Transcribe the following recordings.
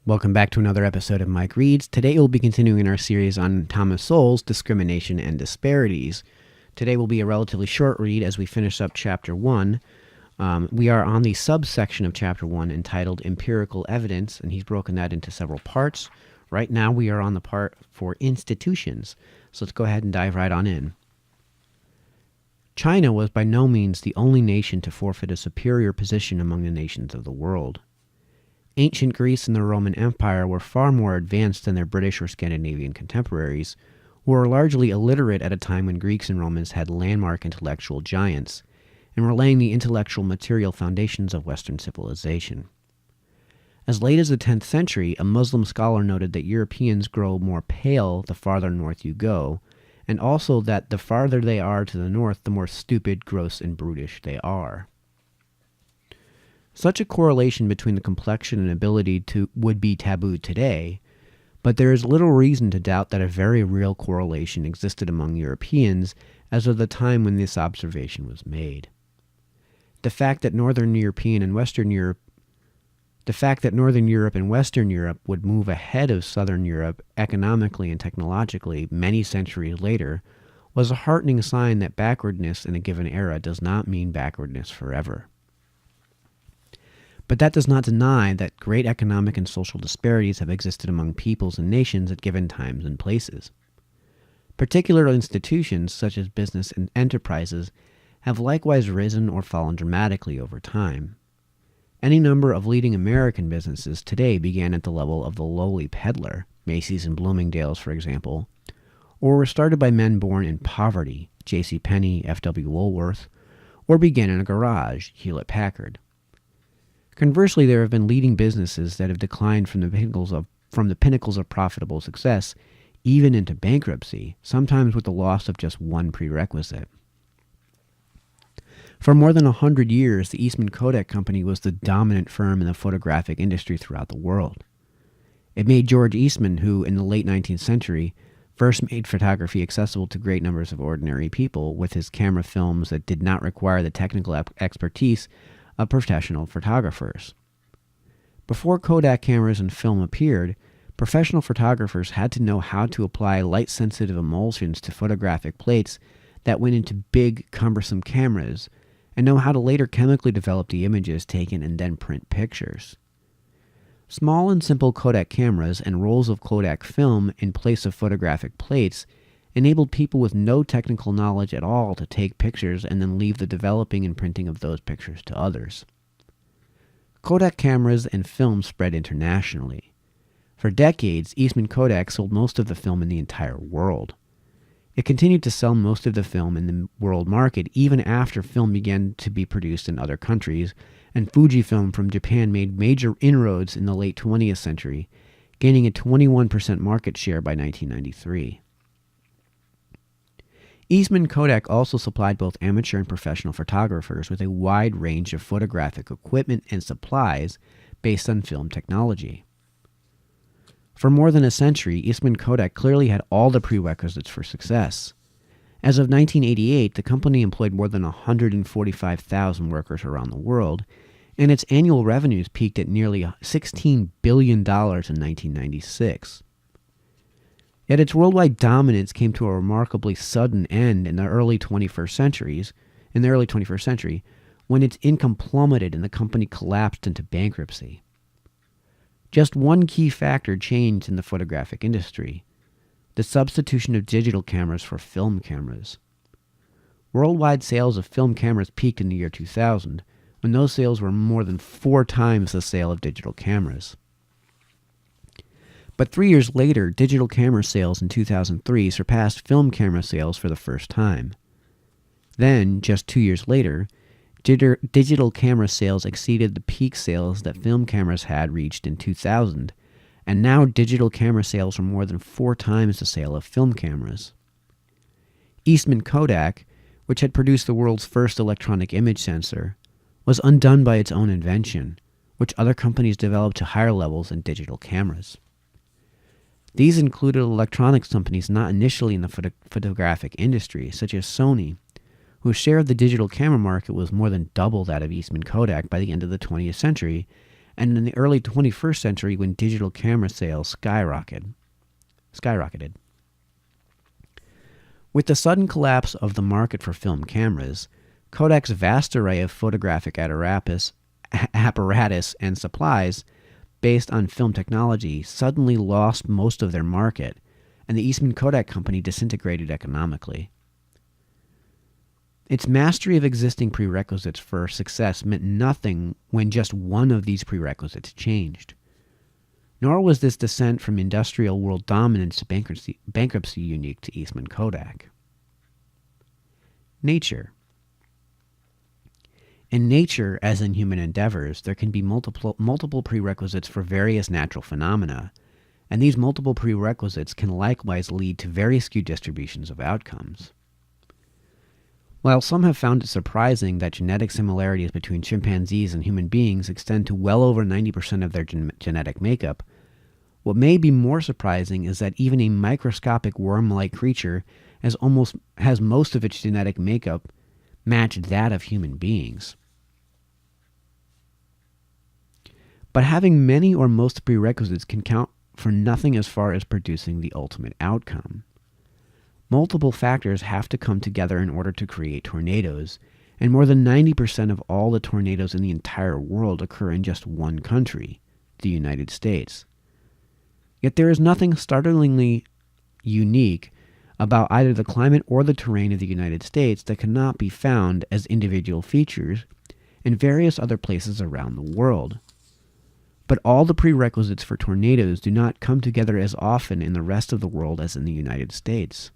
Welcome back to another episode of Mike Reads. Today we'll be continuing our series on Thomas Sowell's Discrimination and Disparities. Today will be a relatively short read as we finish up Chapter 1. We are on the subsection of Chapter 1 entitled Empirical Evidence, and he's broken that into several parts. Right now we are on the part for institutions, so let's go ahead and dive right on in. China was by no means the only nation to forfeit a superior position among the nations of the world. Ancient Greece and the Roman Empire were far more advanced than their British or Scandinavian contemporaries, who were largely illiterate at a time when Greeks and Romans had landmark intellectual giants, and were laying the intellectual material foundations of Western civilization. As late as the 10th century, a Muslim scholar noted that Europeans grow more pale the farther north you go, and also that the farther they are to the north, the more stupid, gross, and brutish they are. Such a correlation between the complexion and ability would be taboo today, but there is little reason to doubt that a very real correlation existed among Europeans as of the time when this observation was made. The fact that Northern Europe and Western Europe would move ahead of Southern Europe economically and technologically many centuries later was a heartening sign that backwardness in a given era does not mean backwardness forever. But that does not deny that great economic and social disparities have existed among peoples and nations at given times and places. Particular institutions, such as business and enterprises, have likewise risen or fallen dramatically over time. Any number of leading American businesses today began at the level of the lowly peddler, Macy's and Bloomingdale's for example, or were started by men born in poverty, J.C. Penney, F.W. Woolworth, or began in a garage, Hewlett-Packard. Conversely, there have been leading businesses that have declined from the pinnacles of profitable success, even into bankruptcy, sometimes with the loss of just one prerequisite. For more than 100 years, the Eastman Kodak Company was the dominant firm in the photographic industry throughout the world. It made George Eastman, who, in the late 19th century, first made photography accessible to great numbers of ordinary people with his camera films that did not require the technical expertise of professional photographers. Before Kodak cameras and film appeared, professional photographers had to know how to apply light-sensitive emulsions to photographic plates that went into big, cumbersome cameras, and know how to later chemically develop the images taken and then print pictures. Small and simple Kodak cameras and rolls of Kodak film in place of photographic plates enabled people with no technical knowledge at all to take pictures and then leave the developing and printing of those pictures to others. Kodak cameras and film spread internationally. For decades, Eastman Kodak sold most of the film in the entire world. It continued to sell most of the film in the world market even after film began to be produced in other countries, and Fujifilm from Japan made major inroads in the late 20th century, gaining a 21% market share by 1993. Eastman Kodak also supplied both amateur and professional photographers with a wide range of photographic equipment and supplies based on film technology. For more than a century, Eastman Kodak clearly had all the prerequisites for success. As of 1988, the company employed more than 145,000 workers around the world, and its annual revenues peaked at nearly $16 billion in 1996. Yet its worldwide dominance came to a remarkably sudden end in the early 21st century, when its income plummeted and the company collapsed into bankruptcy. Just one key factor changed in the photographic industry: the substitution of digital cameras for film cameras. Worldwide sales of film cameras peaked in the year 2000, when those sales were more than 4 times the sale of digital cameras. But 3 years later, digital camera sales in 2003 surpassed film camera sales for the first time. Then, just 2 years later, digital camera sales exceeded the peak sales that film cameras had reached in 2000, and now digital camera sales are more than 4 times the sale of film cameras. Eastman Kodak, which had produced the world's first electronic image sensor, was undone by its own invention, which other companies developed to higher levels than digital cameras. These included electronics companies not initially in the photographic industry, such as Sony, whose share of the digital camera market was more than double that of Eastman Kodak by the end of the 20th century, and in the early 21st century when digital camera sales skyrocketed. With the sudden collapse of the market for film cameras, Kodak's vast array of photographic apparatus and supplies based on film technology suddenly lost most of their market, and the Eastman Kodak Company disintegrated economically. Its mastery of existing prerequisites for success meant nothing when just one of these prerequisites changed. Nor was this descent from industrial world dominance to bankruptcy unique to Eastman Kodak. Nature. In nature, as in human endeavors, there can be multiple prerequisites for various natural phenomena, and these multiple prerequisites can likewise lead to very skewed distributions of outcomes. While some have found it surprising that genetic similarities between chimpanzees and human beings extend to well over 90% of their genetic makeup, what may be more surprising is that even a microscopic worm-like creature has most of its genetic makeup match that of human beings. But having many or most prerequisites can count for nothing as far as producing the ultimate outcome. Multiple factors have to come together in order to create tornadoes, and more than 90% of all the tornadoes in the entire world occur in just one country, the United States. Yet there is nothing startlingly unique about either the climate or the terrain of the United States that cannot be found as individual features in various other places around the world. But all the prerequisites for tornadoes do not come together as often in the rest of the world as in the United States.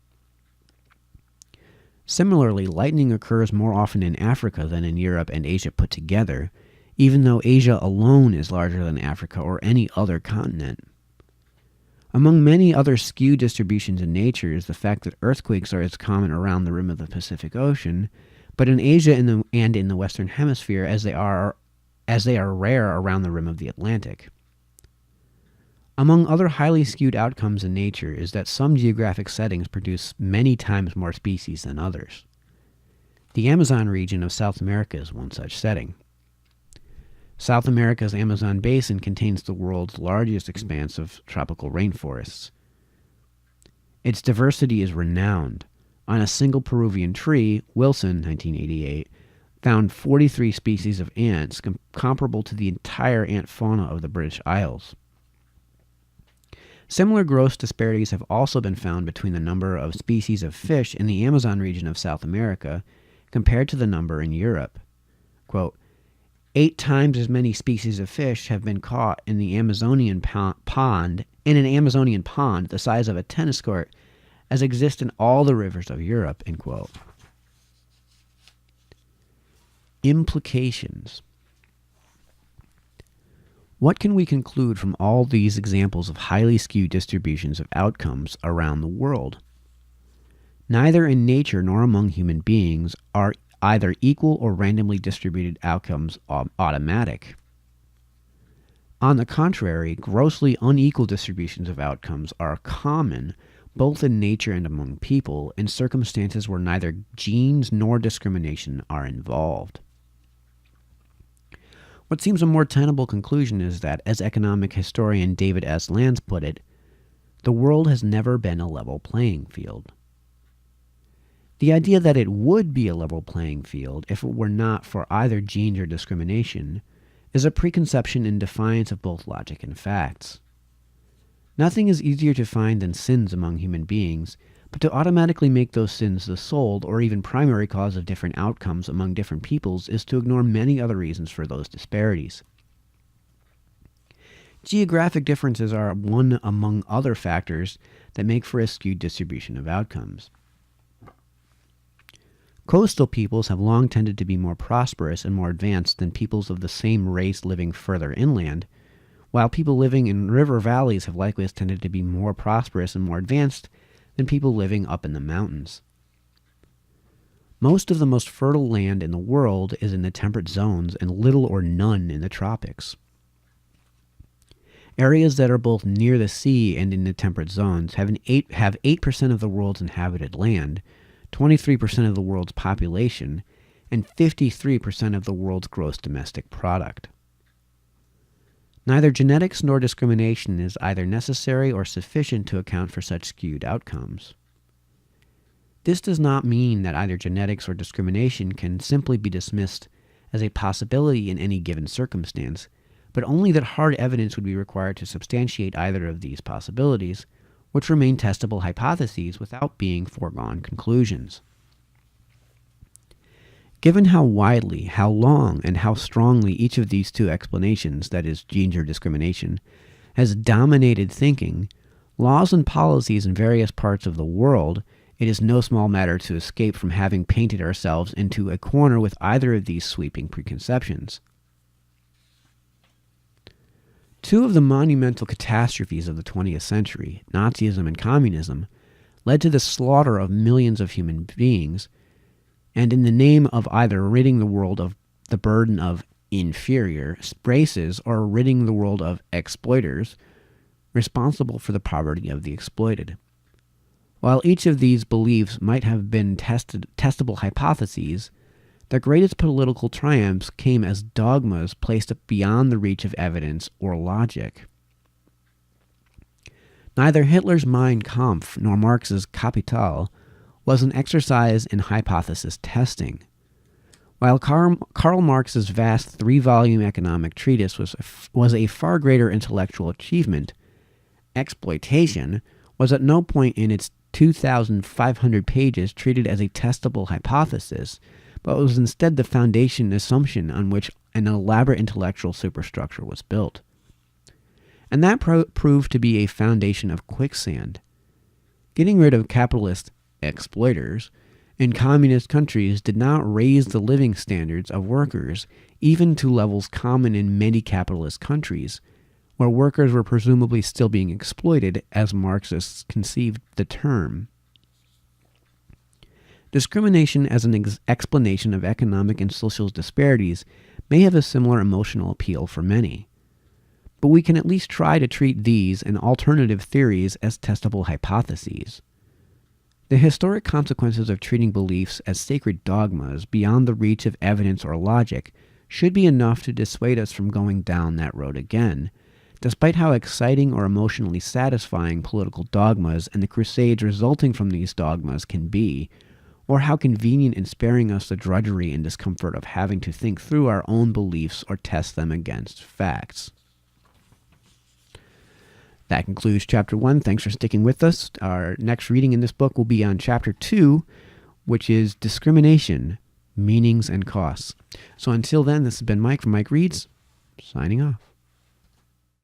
Similarly, lightning occurs more often in Africa than in Europe and Asia put together, even though Asia alone is larger than Africa or any other continent. Among many other skewed distributions in nature is the fact that earthquakes are as common around the rim of the Pacific Ocean, but in Asia and in the Western Hemisphere as they are rare around the rim of the Atlantic. Among other highly skewed outcomes in nature is that some geographic settings produce many times more species than others. The Amazon region of South America is one such setting. South America's Amazon basin contains the world's largest expanse of tropical rainforests. Its diversity is renowned. On a single Peruvian tree, Wilson, 1988, found 43 species of ants comparable to the entire ant fauna of the British Isles. Similar gross disparities have also been found between the number of species of fish in the Amazon region of South America compared to the number in Europe. Quote, 8 times as many species of fish have been caught in the Amazonian pond, in an Amazonian pond the size of a tennis court, as exist in all the rivers of Europe, end quote. Implications. What can we conclude from all these examples of highly skewed distributions of outcomes around the world? Neither in nature nor among human beings are either equal or randomly distributed outcomes automatic. On the contrary, grossly unequal distributions of outcomes are common both in nature and among people in circumstances where neither genes nor discrimination are involved. What seems a more tenable conclusion is that, as economic historian David S. Lanz put it, the world has never been a level playing field. The idea that it would be a level playing field if it were not for either genes or discrimination is a preconception in defiance of both logic and facts. Nothing is easier to find than sins among human beings, but to automatically make those sins the sole or even primary cause of different outcomes among different peoples is to ignore many other reasons for those disparities. Geographic differences are one among other factors that make for a skewed distribution of outcomes. Coastal peoples have long tended to be more prosperous and more advanced than peoples of the same race living further inland, while people living in river valleys have likewise tended to be more prosperous and more advanced than people living up in the mountains. Most of the most fertile land in the world is in the temperate zones and little or none in the tropics. Areas that are both near the sea and in the temperate zones have 8% of the world's inhabited land, 23% of the world's population, and 53% of the world's gross domestic product. Neither genetics nor discrimination is either necessary or sufficient to account for such skewed outcomes. This does not mean that either genetics or discrimination can simply be dismissed as a possibility in any given circumstance, but only that hard evidence would be required to substantiate either of these possibilities, which remain testable hypotheses without being foregone conclusions. Given how widely, how long, and how strongly each of these two explanations, that is, genes or discrimination, has dominated thinking, laws and policies in various parts of the world, it is no small matter to escape from having painted ourselves into a corner with either of these sweeping preconceptions. Two of the monumental catastrophes of the 20th century, Nazism and communism, led to the slaughter of millions of human beings, and in the name of either ridding the world of the burden of inferior races or ridding the world of exploiters, responsible for the poverty of the exploited. While each of these beliefs might have been testable hypotheses, their greatest political triumphs came as dogmas placed beyond the reach of evidence or logic. Neither Hitler's Mein Kampf nor Marx's Kapital was an exercise in hypothesis testing. While Karl Marx's vast 3-volume economic treatise was a far greater intellectual achievement, exploitation was at no point in its 2,500 pages treated as a testable hypothesis, but was instead the foundation assumption on which an elaborate intellectual superstructure was built. And that proved to be a foundation of quicksand. Getting rid of capitalist exploiters in communist countries did not raise the living standards of workers even to levels common in many capitalist countries, where workers were presumably still being exploited as Marxists conceived the term. Discrimination as an explanation of economic and social disparities may have a similar emotional appeal for many, but we can at least try to treat these and alternative theories as testable hypotheses. The historic consequences of treating beliefs as sacred dogmas beyond the reach of evidence or logic should be enough to dissuade us from going down that road again, despite how exciting or emotionally satisfying political dogmas and the crusades resulting from these dogmas can be, or how convenient in sparing us the drudgery and discomfort of having to think through our own beliefs or test them against facts. That concludes Chapter 1. Thanks for sticking with us. Our next reading in this book will be on Chapter 2, which is Discrimination, Meanings and Costs. So until then, this has been Mike from Mike Reads, signing off.